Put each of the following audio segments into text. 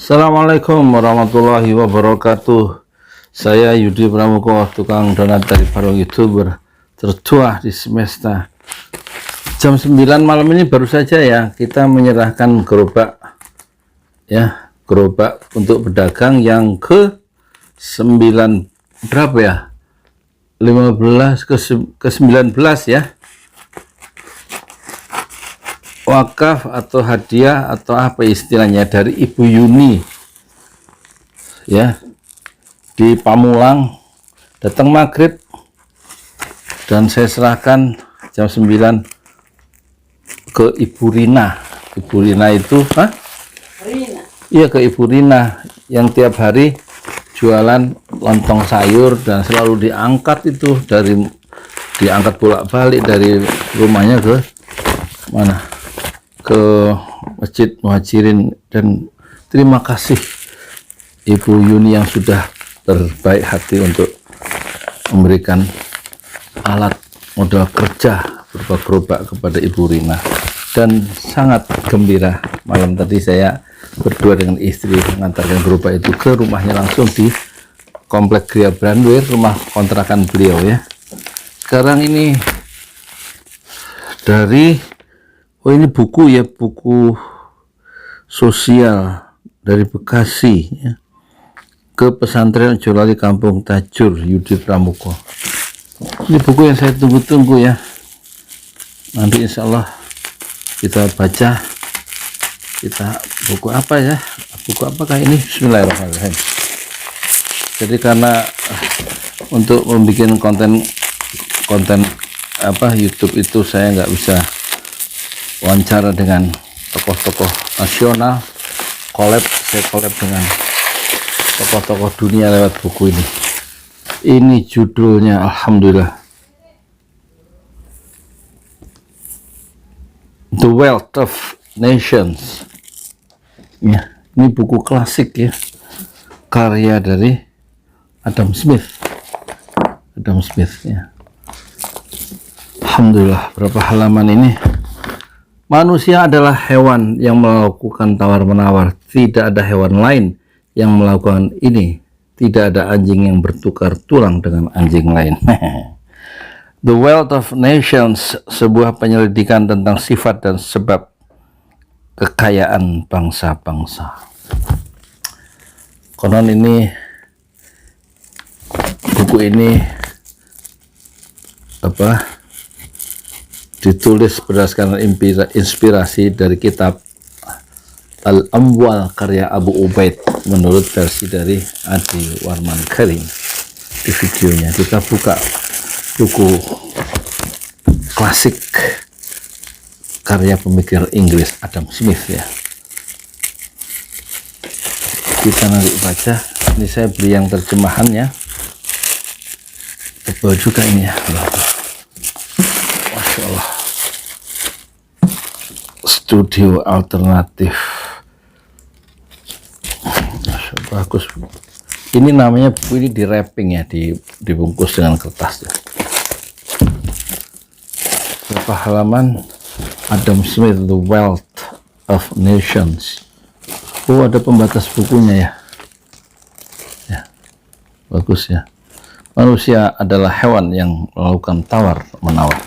Assalamualaikum warahmatullahi wabarakatuh. Saya Yudi Pramuko, tukang donat dari Parung YouTuber tertua di semesta. Jam 9 malam ini baru saja ya kita menyerahkan gerobak untuk pedagang yang ke 9 berapa ya? 15 ke 19 ya. Wakaf atau hadiah atau apa istilahnya dari Ibu Yuni ya, di Pamulang, datang maghrib dan saya serahkan jam 9 ke Ibu Rina. Ibu Rina itu iya, ke Ibu Rina yang tiap hari jualan lontong sayur dan selalu diangkat bolak-balik dari rumahnya ke mana, ke Masjid Muhajirin. Dan terima kasih Ibu Yuni yang sudah berbaik hati untuk memberikan alat modal kerja berupa gerobak kepada Ibu Rina. Dan sangat gembira malam tadi saya berdua dengan istri mengantarkan gerobak itu ke rumahnya langsung di Komplek Gria Brandweer, rumah kontrakan beliau ya. Sekarang ini dari ini buku ya, buku sosial dari Bekasi ya, ke pesantren Jolali Kampung Tajur Yudi Pramuko. Ini buku yang saya tunggu-tunggu ya. Nanti insya Allah kita baca. Buku apa ya? Buku apakah ini? Bismillahirrahmanirrahim. Jadi karena untuk membuat konten YouTube itu saya nggak bisa wawancara dengan tokoh-tokoh nasional, saya collab dengan tokoh-tokoh dunia lewat buku ini. Ini judulnya alhamdulillah The Wealth of Nations ya. Ini buku klasik ya, karya dari Adam Smith ya. Alhamdulillah, berapa halaman ini? Manusia adalah hewan yang melakukan tawar-menawar. Tidak ada hewan lain yang melakukan ini. Tidak ada anjing yang bertukar tulang dengan anjing lain. The Wealth of Nations, sebuah penyelidikan tentang sifat dan sebab kekayaan bangsa-bangsa. Konon ini, buku ini ditulis berdasarkan inspirasi dari kitab Al-Amwal karya Abu Ubaid menurut versi dari Adi Warman Karim. Di videonya kita buka buku klasik karya pemikir Inggris Adam Smith ya. Kita nanti baca. Ini saya beli yang terjemahannya, tebal juga ini ya. Masya Allah, studio alternatif. Bagus. Ini namanya buku ini di wrapping ya, dibungkus dengan kertas ya. Berapa halaman? Adam Smith, The Wealth of Nations. Oh, ada pembatas bukunya ya. Ya, bagus ya. Manusia adalah hewan yang melakukan tawar-menawar.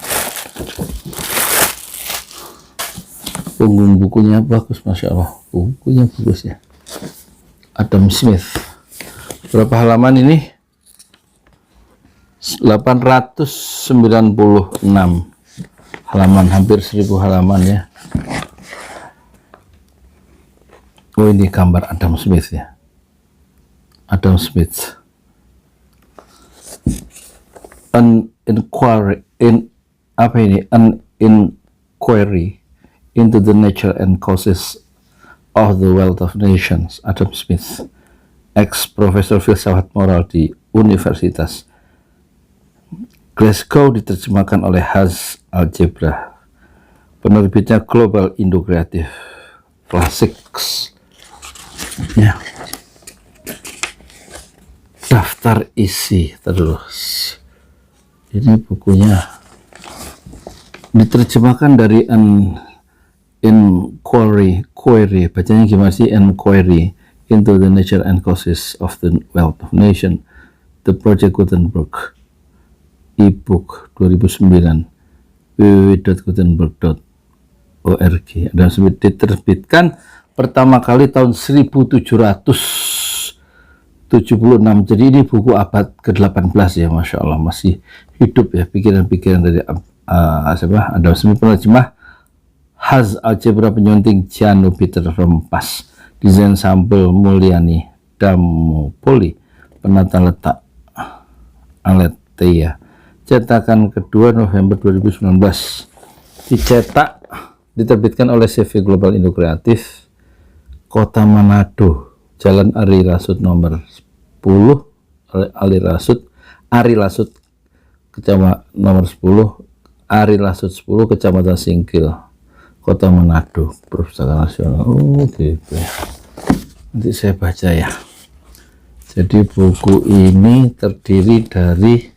Punggung bukunya bagus, Masya Allah. Bukunya bagus ya. Adam Smith. Berapa halaman ini? 896 halaman, hampir 1000 halaman ya. Oh, ini gambar Adam Smith ya. Adam Smith. An inquiry into the nature and causes of the wealth of nations. Adam Smith, ex-profesor filsafat moral di Universitas Glasgow, diterjemahkan oleh Haz Algebra. Penerbitnya Global Indo Creative Classics. Ya. Daftar isi terus. Ini bukunya diterjemahkan dari inquiry, bacanya gimana sih? Inquiry into the Nature and Causes of the Wealth of Nation, The Project Gutenberg, e-book 2009, www.gutenberg.org. Adam Smith diterbitkan pertama kali tahun 1776. Jadi ini buku abad ke-18 ya, Masya Allah, masih hidup ya pikiran-pikiran dari Adam Smith. Penerjemah Haz Algebra, penyunting Giano Peter Rempas, desain sampel Mulyani Damopoli, penata letak Aletheia, cetakan kedua November 2019, diterbitkan oleh CV Global Indo Kreatif, Kota Manado, Jalan Ari Rasut nomor 10, Ari Lasut Kecamatan nomor 10, Ari Lasut 10, Kecamatan Singkil, Kota Manado, Perpustakaan Nasional. Oh gitu ya. Nanti saya baca ya. Jadi buku ini terdiri dari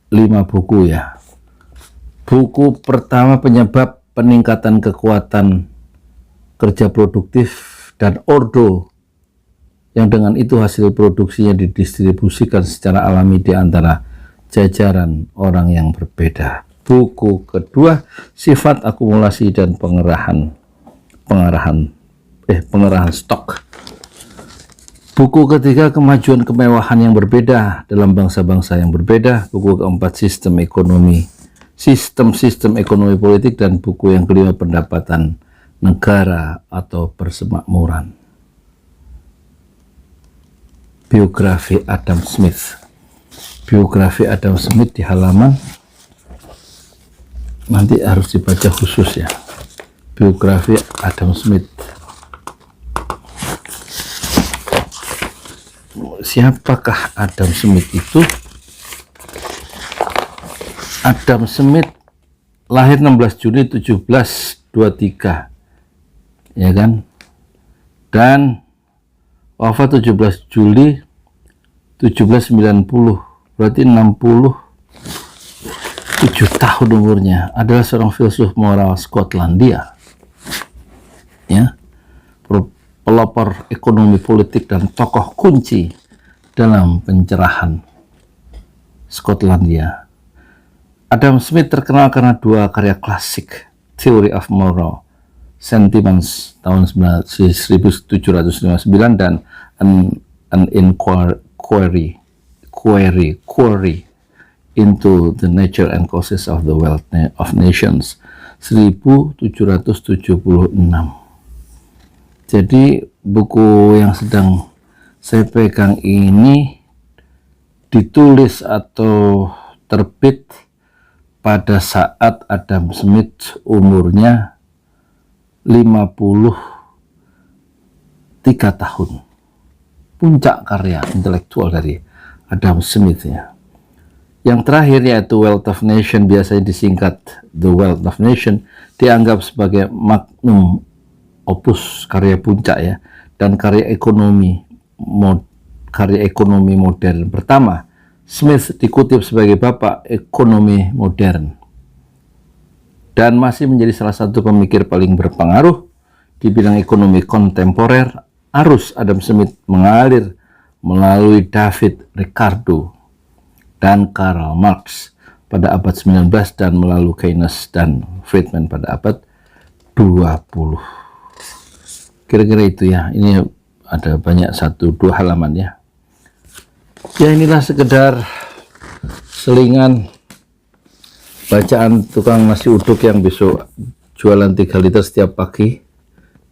5 buku ya. Buku pertama, penyebab peningkatan kekuatan kerja produktif dan ordo, yang dengan itu hasil produksinya didistribusikan secara alami di antara jajaran orang yang berbeda. Buku kedua, sifat akumulasi dan pengerahan stok. Buku ketiga, kemajuan kemewahan yang berbeda dalam bangsa-bangsa yang berbeda. Buku keempat, sistem ekonomi politik, dan buku yang kelima, pendapatan negara atau persemakmuran. Biografi Adam Smith. Biografi Adam Smith di halaman, nanti harus dibaca khusus ya. Biografi Adam Smith. Siapakah Adam Smith itu? Adam Smith lahir 16 Juni 1723, ya kan? Dan wafat 17 Juli 1790, berarti 67 tahun umurnya. Adalah seorang filsuf moral Skotlandia, ya, pelopor ekonomi politik dan tokoh kunci dalam pencerahan Skotlandia. Adam Smith terkenal karena 2 karya klasik, Theory of Moral Sentiments tahun 1759 dan An Inquiry into the Nature and Causes of the Wealth of Nations 1776. Jadi buku yang sedang saya pegang ini ditulis atau terbit pada saat Adam Smith umurnya 53 tahun. Puncak karya intelektual dari Adam Smith ya. Yang terakhir yaitu Wealth of Nation, biasanya disingkat The Wealth of Nation, dianggap sebagai magnum opus, karya puncak ya, dan karya ekonomi modern pertama. Smith dikutip sebagai bapak ekonomi modern dan masih menjadi salah satu pemikir paling berpengaruh di bidang ekonomi kontemporer. Arus Adam Smith mengalir melalui David Ricardo dan Karl Marx pada abad 19 dan melalui Keynes dan Friedman pada abad 20. Kira-kira itu ya. Ini ada banyak 1-2 halaman ya. Ya, inilah sekedar selingan bacaan tukang nasi uduk yang besok jualan 3 liter setiap pagi.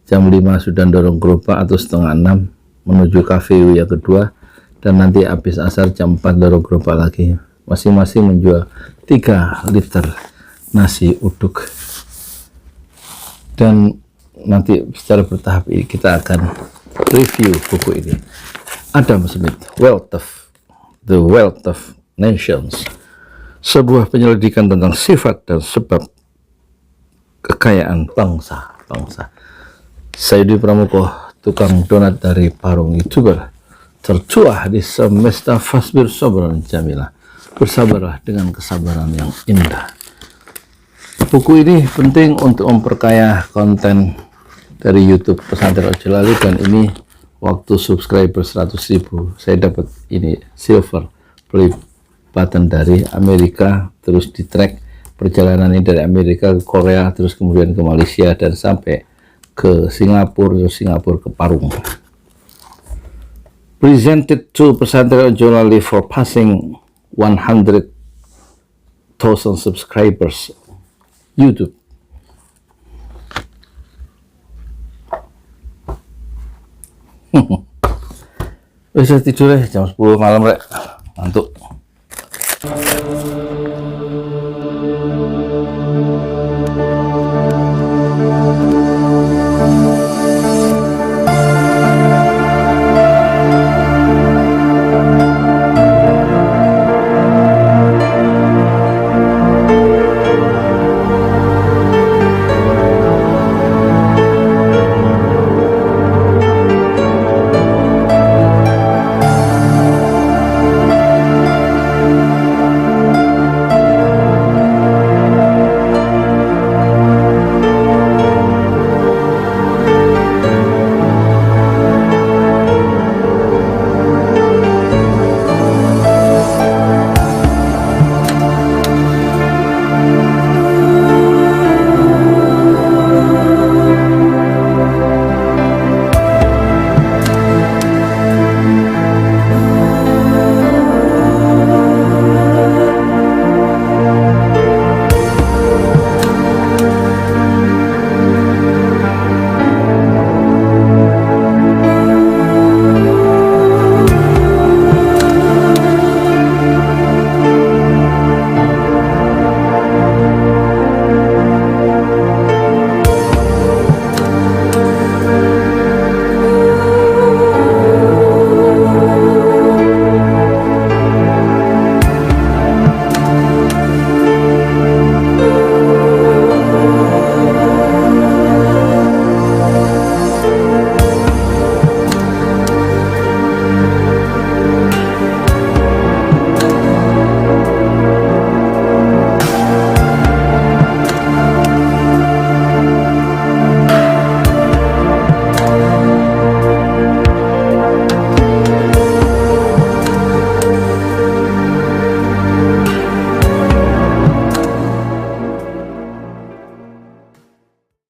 Jam 5 sudah dorong gerobak atau setengah 6 menuju kafe yang kedua, dan nanti habis asar jam 4 dorong gerobak lagi. Masing-masing menjual 3 liter nasi uduk. Dan nanti secara bertahap kita akan review buku ini. Adam Smith, The Wealth of Nations, sebuah penyelidikan tentang sifat dan sebab kekayaan bangsa-bangsa. Saya Yudi Pramuko, tukang donat dari Parung YouTuber, tercuah di semesta fasbir sabran jamilah. Bersabarlah dengan kesabaran yang indah. Buku ini penting untuk memperkaya konten dari YouTube Pesantren Ojolali, dan ini waktu subscriber 100.000 saya dapat ini silver play button dari Amerika, terus di track perjalanan ini dari Amerika ke Korea, terus kemudian ke Malaysia dan sampai ke Singapura, terus Singapura ke Parung. Presented to Pesantren Jonali for passing 100,000 subscribers YouTube. Bisa tidur ya jam 10 malam rek, ngantuk.